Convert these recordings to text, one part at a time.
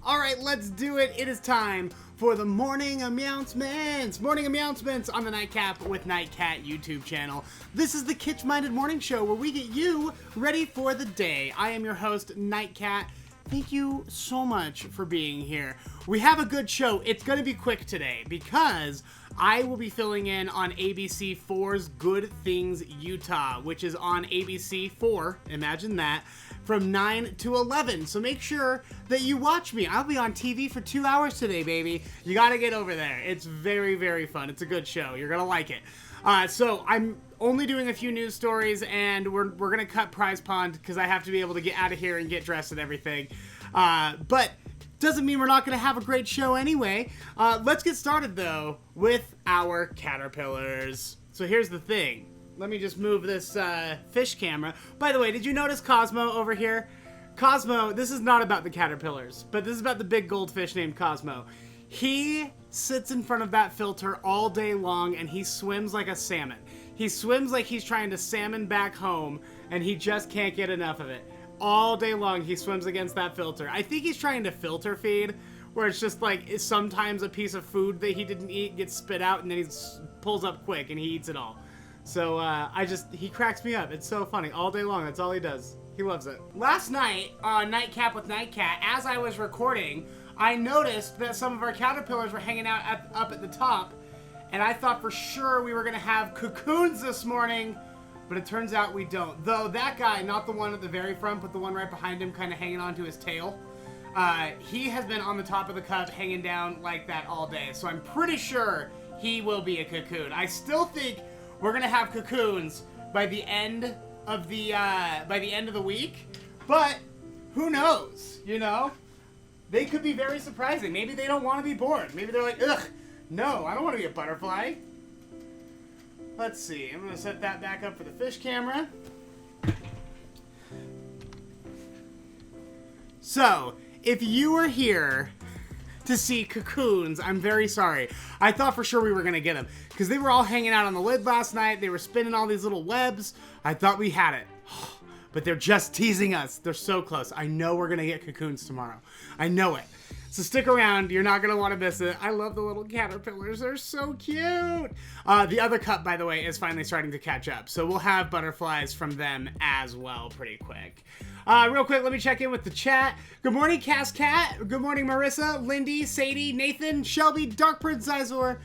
All right, let's do it. It is time for the Morning Announcements. Morning Announcements on the Nightcat with Nightcat YouTube channel. This is the kitsch-minded morning show where we get you ready for the day. I am your host, Nightcat. Thank you so much for being here. We have a good show. It's going to be quick today because I will be filling in on ABC4's Good Things Utah, which is on ABC4, imagine that, from 9 to 11. So make sure that you watch me. I'll be on TV for 2 hours today, baby. You got to get over there. It's very, very fun. It's a good show. You're going to like it. So I'm only doing a few news stories, and we're going to cut Prize Pond because I have to be able to get out of here and get dressed and everything. But doesn't mean we're not going to have a great show anyway. Let's get started, though, with our caterpillars. So here's the thing. Let me just move this fish camera. By the way, did you notice Cosmo over here? Cosmo, this is not about the caterpillars, but this is about the big goldfish named Cosmo. He sits in front of that filter all day long, and he swims like a salmon. He swims like he's trying to salmon back home, and he just can't get enough of it. All day long, he swims against that filter. I think he's trying to filter feed, where it's just like sometimes a piece of food that he didn't eat gets spit out, and then he pulls up quick, and he eats it all. So he cracks me up. It's so funny. All day long, that's all he does. He loves it. Last night on Nightcap with Nightcat, as I was recording, I noticed that some of our caterpillars were hanging out up at the top, and I thought for sure we were going to have cocoons this morning, but it turns out we don't. Though that guy, not the one at the very front, but the one right behind him kind of hanging onto his tail, he has been on the top of the cup hanging down like that all day. So I'm pretty sure he will be a cocoon. I still think we're going to have cocoons by the end of the week, but who knows, you know? They could be very surprising. Maybe they don't want to be born. Maybe they're like, ugh, no, I don't want to be a butterfly. Let's see. I'm going to set that back up for the fish camera. So, if you were here to see cocoons, I'm very sorry. I thought for sure we were going to get them because they were all hanging out on the lid last night. They were spinning all these little webs. I thought we had it. But they're just teasing us. They're so close. I know we're going to get cocoons tomorrow. I know it. So stick around. You're not going to want to miss it. I love the little caterpillars. They're so cute. The other cup, by the way, is finally starting to catch up. So we'll have butterflies from them as well pretty quick. Real quick, let me check in with the chat. Good morning, Cass Cat. Good morning, Marissa, Lindy, Sadie, Nathan, Shelby, Darkbird, Zizor.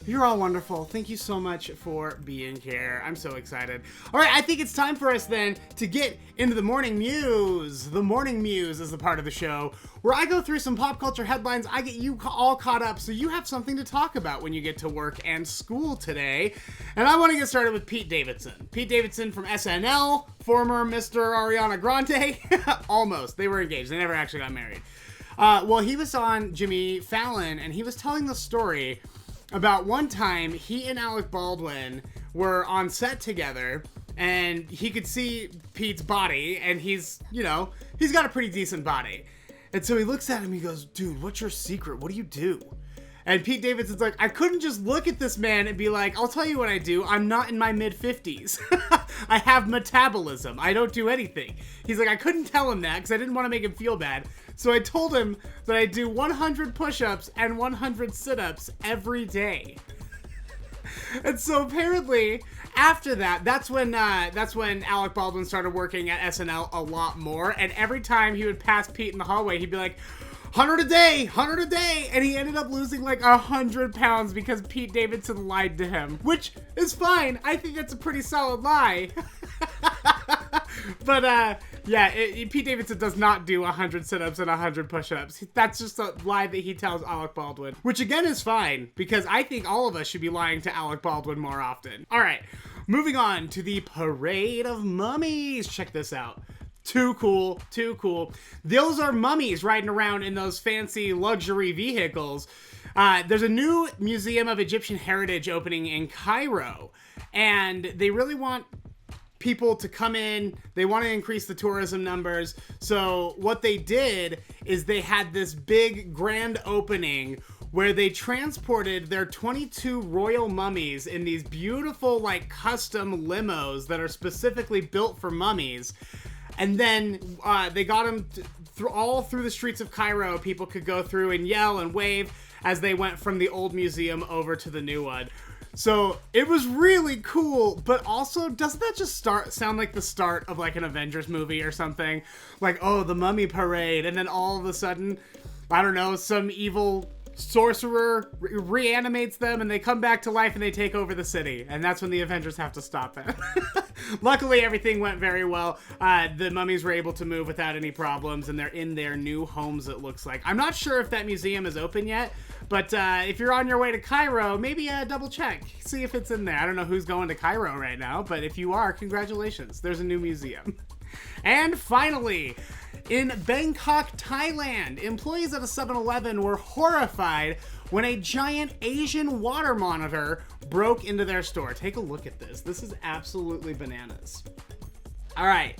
You're all wonderful. Thank you so much for being here. I'm so excited. All right, I think it's time for us then to get into the Morning Mews. The Morning Mews is the part of the show where I go through some pop culture headlines. I get you all caught up so you have something to talk about when you get to work and school today. And I want to get started with Pete Davidson. Pete Davidson from SNL, former Mr. Ariana Grande. Almost. They were engaged. They never actually got married. Well, he was on Jimmy Fallon, and he was telling the story about one time he and Alec Baldwin were on set together, and he could see Pete's body, and he's got a pretty decent body. And so he looks at him, he goes, dude, what's your secret? What do you do? And Pete Davidson's like, I couldn't just look at this man and be like, I'll tell you what I do. I'm not in my mid-50s. I have metabolism. I don't do anything. He's like, I couldn't tell him that because I didn't want to make him feel bad. So I told him that I do 100 push-ups and 100 sit-ups every day. And so apparently, after that, that's when Alec Baldwin started working at SNL a lot more. And every time he would pass Pete in the hallway, he'd be like, 100 a day, 100 a day. And he ended up losing like 100 pounds because Pete Davidson lied to him, which is fine. I think that's a pretty solid lie. But yeah, Pete Davidson does not do 100 sit-ups and 100 push-ups. That's just a lie that he tells Alec Baldwin, which again is fine because I think all of us should be lying to Alec Baldwin more often. All right, moving on to the Parade of Mummies. Check this out. Too cool, too cool. Those are mummies riding around in those fancy luxury vehicles. There's a new Museum of Egyptian Heritage opening in Cairo, and they really want people to come in. They want to increase the tourism numbers. So what they did is they had this big grand opening where they transported their 22 royal mummies in these beautiful, like, custom limos that are specifically built for mummies. And then they got them all through the streets of Cairo, people could go through and yell and wave as they went from the old museum over to the new one. So it was really cool, but also, doesn't that just sound like the start of like an Avengers movie or something? Like, oh, the mummy parade, and then all of a sudden, I don't know, some evil sorcerer reanimates them and they come back to life and they take over the city, and that's when the Avengers have to stop it. Luckily, everything went very well. The mummies were able to move without any problems, and they're in their new homes, it looks like. I'm not sure if that museum is open yet, but if you're on your way to Cairo, maybe double check, see if it's in there. I don't know who's going to Cairo right now, but if you are, congratulations, there's a new museum. And finally, in Bangkok, Thailand, employees at a 7-Eleven were horrified when a giant Asian water monitor broke into their store. Take a look at this. This is absolutely bananas. All right,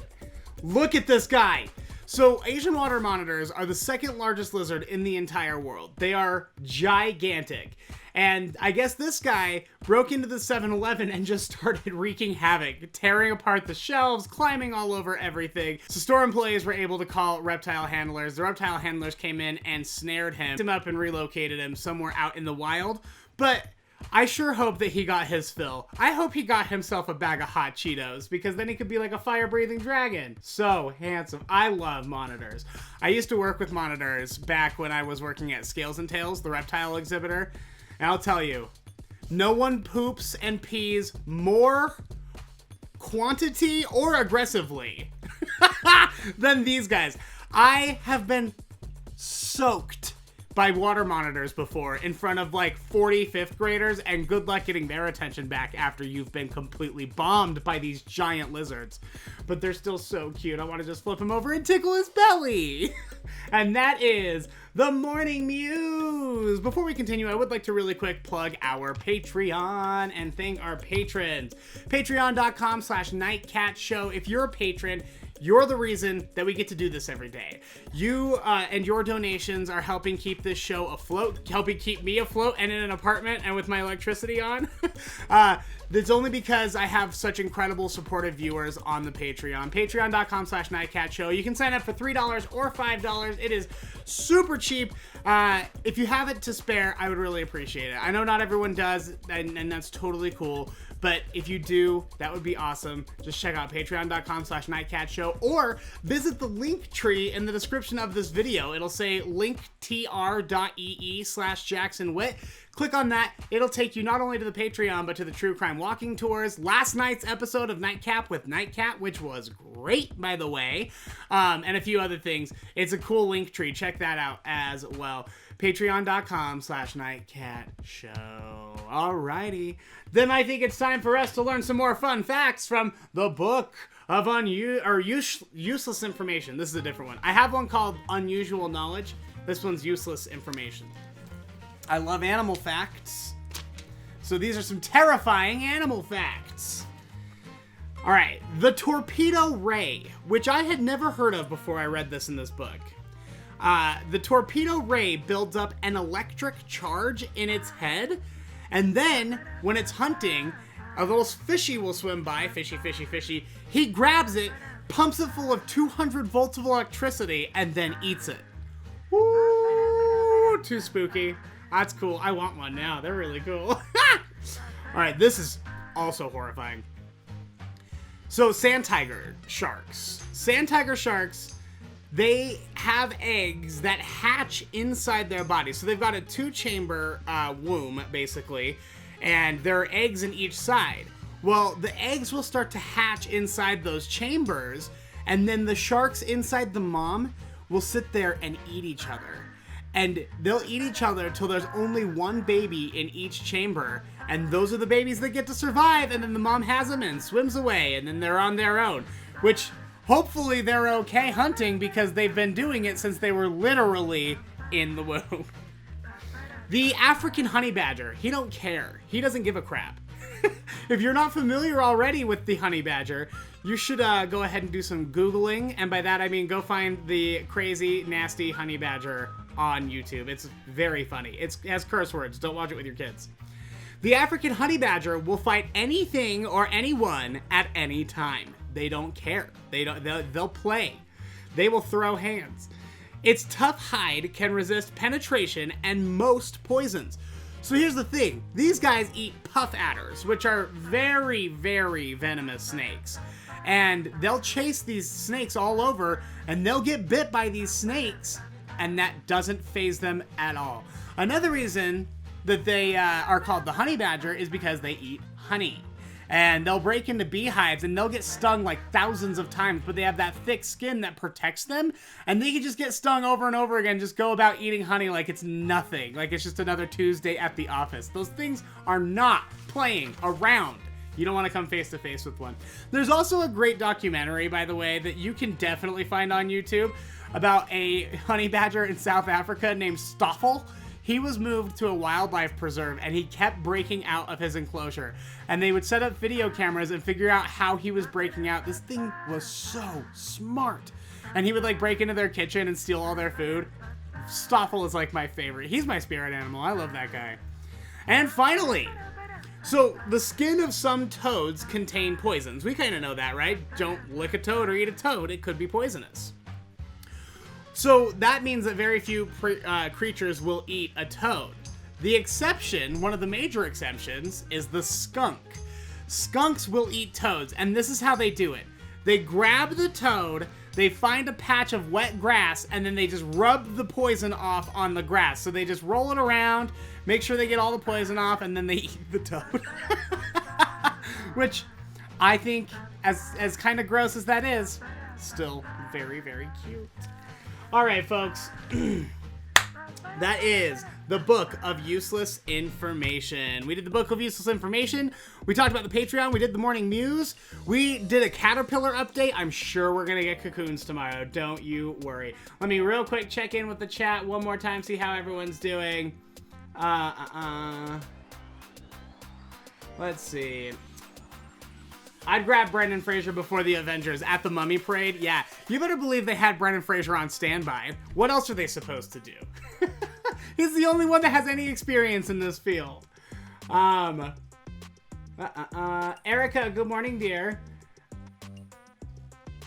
look at this guy. So Asian water monitors are the second largest lizard in the entire world. They are gigantic. And I guess this guy broke into the 7-Eleven and just started wreaking havoc, tearing apart the shelves, climbing all over everything. So store employees were able to call reptile handlers. The reptile handlers came in and snared him up and relocated him somewhere out in the wild. But I sure hope that he got his fill. I hope he got himself a bag of hot Cheetos, because then he could be like a fire-breathing dragon. So handsome. I love monitors. I used to work with monitors back when I was working at Scales and Tails, the reptile exhibitor. And I'll tell you, no one poops and pees more quantity or aggressively than these guys. I have been soaked by water monitors before in front of like 40 fifth graders, and good luck getting their attention back after you've been completely bombed by these giant lizards. But they're still so cute. I want to just flip him over and tickle his belly. And that is the Morning Mews. Before we continue, I would like to really quick plug our Patreon and thank our patrons. Patreon.com/Nightcat Show. If you're a patron, you're the reason that we get to do this every day. You and your donations are helping keep this show afloat, helping keep me afloat and in an apartment and with my electricity on. That's only because I have such incredible supportive viewers on the Patreon. Patreon.com/Nightcat Show. You can sign up for $3 or $5. It is super cheap. If you have it to spare, I would really appreciate it. I know not everyone does, and that's totally cool. But if you do, that would be awesome. Just check out patreon.com/Nightcat Show, or visit the link tree in the description of this video. It'll say linktr.ee/JacksonWitt. Click on that. It'll take you not only to the Patreon, but to the True Crime Walking Tours, last night's episode of Nightcap with Nightcat, which was great, by the way, and a few other things. It's a cool link tree. Check that out as well. Patreon.com/Nightcat Show. Alrighty. Then I think it's time for us to learn some more fun facts from the book of useless information. This is a different one. I have one called Unusual Knowledge. This one's Useless Information. I love animal facts, so these are some terrifying animal facts. All right, the torpedo ray, which I had never heard of before I read this in this book. The torpedo ray builds up an electric charge in its head, and then when it's hunting, a little fishy will swim by, fishy. He grabs it, pumps it full of 200 volts of electricity, and then eats it. Woo! Too spooky. That's cool. I want one now. They're really cool. All right, this is also horrifying. So sand tiger sharks. They have eggs that hatch inside their body. So they've got a 2-chamber womb, basically, and there are eggs in each side. Well, the eggs will start to hatch inside those chambers, and then the sharks inside the mom will sit there and eat each other. And they'll eat each other till there's only one baby in each chamber, and those are the babies that get to survive, and then the mom has them and swims away, and then they're on their own, which hopefully they're okay hunting, because they've been doing it since they were literally in the womb. The African honey badger, he don't care. He doesn't give a crap. If you're not familiar already with the honey badger, you should go ahead and do some Googling, and by that I mean go find the crazy, nasty honey badger on YouTube. It's very funny. It has curse words. Don't watch it with your kids. The African honey badger will fight anything or anyone at any time. They don't care. They'll play. They will throw hands. Its tough hide can resist penetration and most poisons. So here's the thing. These guys eat puff adders, which are very, very venomous snakes. And they'll chase these snakes all over, and they'll get bit by these snakes, and that doesn't faze them at all. Another reason that they are called the honey badger is because they eat honey. And they'll break into beehives and they'll get stung like thousands of times, but they have that thick skin that protects them, and they can just get stung over and over again, just go about eating honey like it's nothing, like it's just another Tuesday at the office. Those things are not playing around. You don't want to come face to face with one. There's also a great documentary, by the way, that you can definitely find on YouTube about a honey badger in South Africa named Stoffel. He was moved to a wildlife preserve and he kept breaking out of his enclosure. And they would set up video cameras and figure out how he was breaking out. This thing was so smart. And he would like break into their kitchen and steal all their food. Stoffel is like my favorite. He's my spirit animal. I love that guy. And finally, so the skin of some toads contain poisons. We kind of know that, right? Don't lick a toad or eat a toad. It could be poisonous. So that means that very few creatures will eat a toad. The exception, one of the major exceptions, is the skunk. Skunks will eat toads, and this is how they do it. They grab the toad, they find a patch of wet grass, and then they just rub the poison off on the grass. So they just roll it around, make sure they get all the poison off, and then they eat the toad. Which I think, as kind of gross as that is, still very, very cute. All right, folks, that is the Book of Useless Information. We did the Book of Useless Information. We talked about the Patreon. We did the Morning Mews. We did a caterpillar update. I'm sure we're going to get cocoons tomorrow. Don't you worry. Let me real quick check in with the chat one more time, see how everyone's doing. Let's see. I'd grab Brendan Fraser before the Avengers at the Mummy Parade. Yeah, you better believe they had Brendan Fraser on standby. What else are they supposed to do? He's the only one that has any experience in this field. Erica, good morning, dear.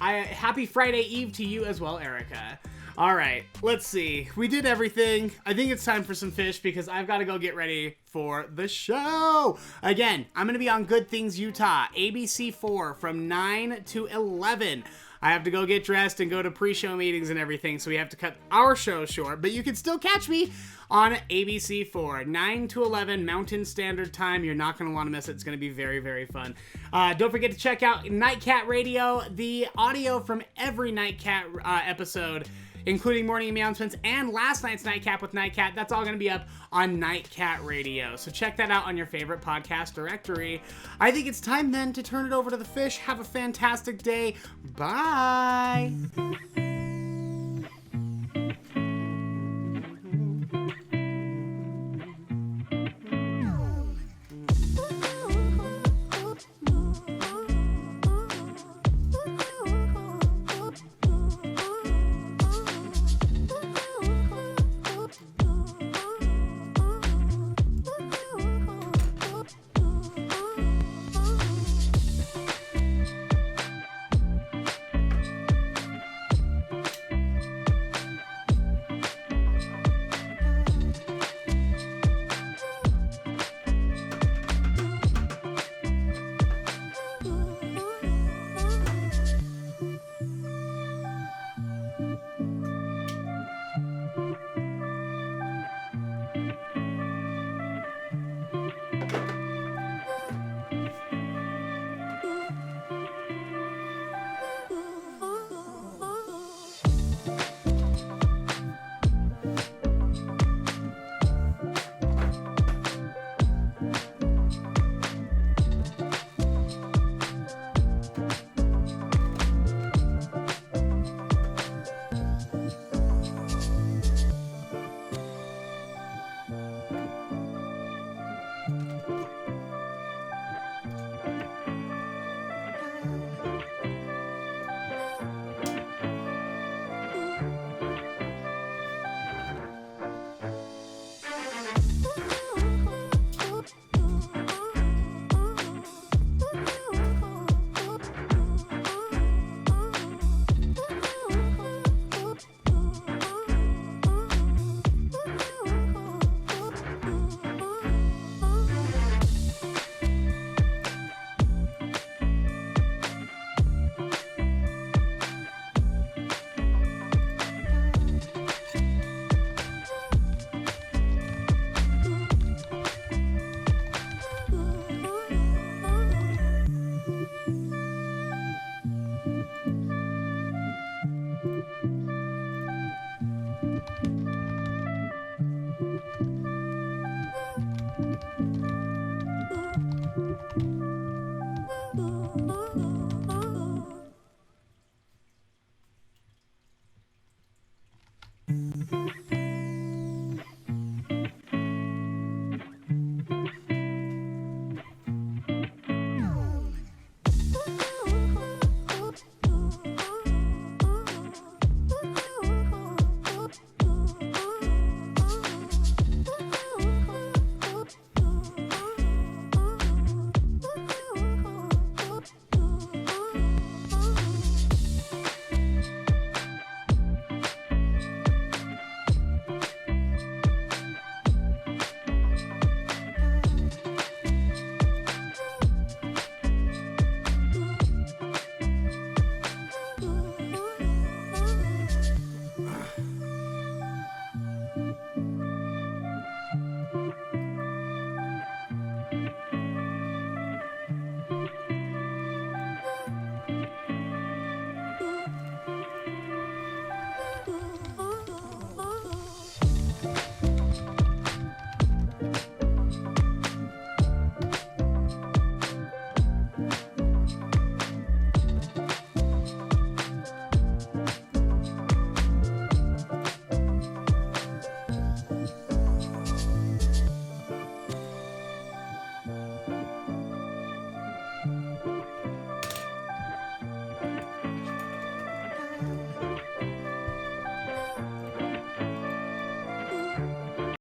Happy Friday Eve to you as well, Erica. All right, let's see. We did everything. I think it's time for some fish because I've got to go get ready for the show. Again, I'm going to be on Good Things Utah, ABC4 from 9 to 11. I have to go get dressed and go to pre-show meetings and everything, so we have to cut our show short, but you can still catch me on ABC4, 9 to 11 Mountain Standard Time. You're not going to want to miss it. It's going to be very, very fun. Don't forget to check out Nightcat Radio, the audio from every Nightcat episode, including Morning Mews and last night's Nightcap with Nightcat. That's all going to be up on Nightcat Radio. So check that out on your favorite podcast directory. I think it's time then to turn it over to the fish. Have a fantastic day. Bye.